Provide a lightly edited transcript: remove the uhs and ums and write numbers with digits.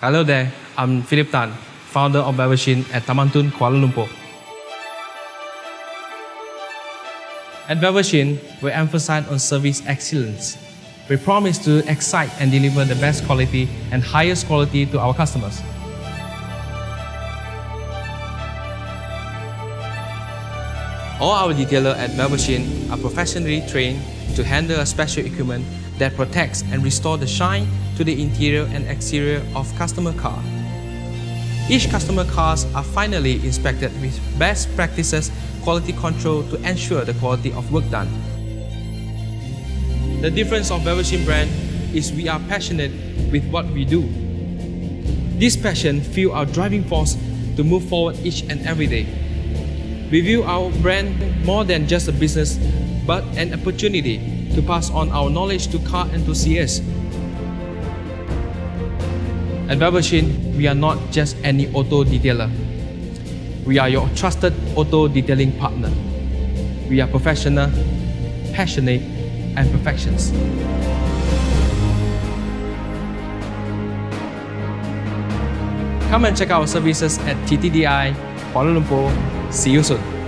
Hello there, I'm Philip Tan, founder of Sheen at Tamantun, Kuala Lumpur. At Sheen, we emphasize on service excellence. We promise to excite and deliver the best quality and highest quality to our customers. All our detailers at Sheen are professionally trained to handle a special equipment that protects and restores the shine to the interior and exterior of customer car. Each customer cars are finally inspected with best practices quality control to ensure the quality of work done. The difference of Sheen brand is we are passionate with what we do. This passion fuels our driving force to move forward each and every day. We view our brand more than just a business, but an opportunity to pass on our knowledge to car enthusiasts. At Sheen, we are not just any auto detailer. We are your trusted auto detailing partner. We are professional, passionate, and perfections. Come and check out our services at TTDI, Kuala Lumpur. See you soon.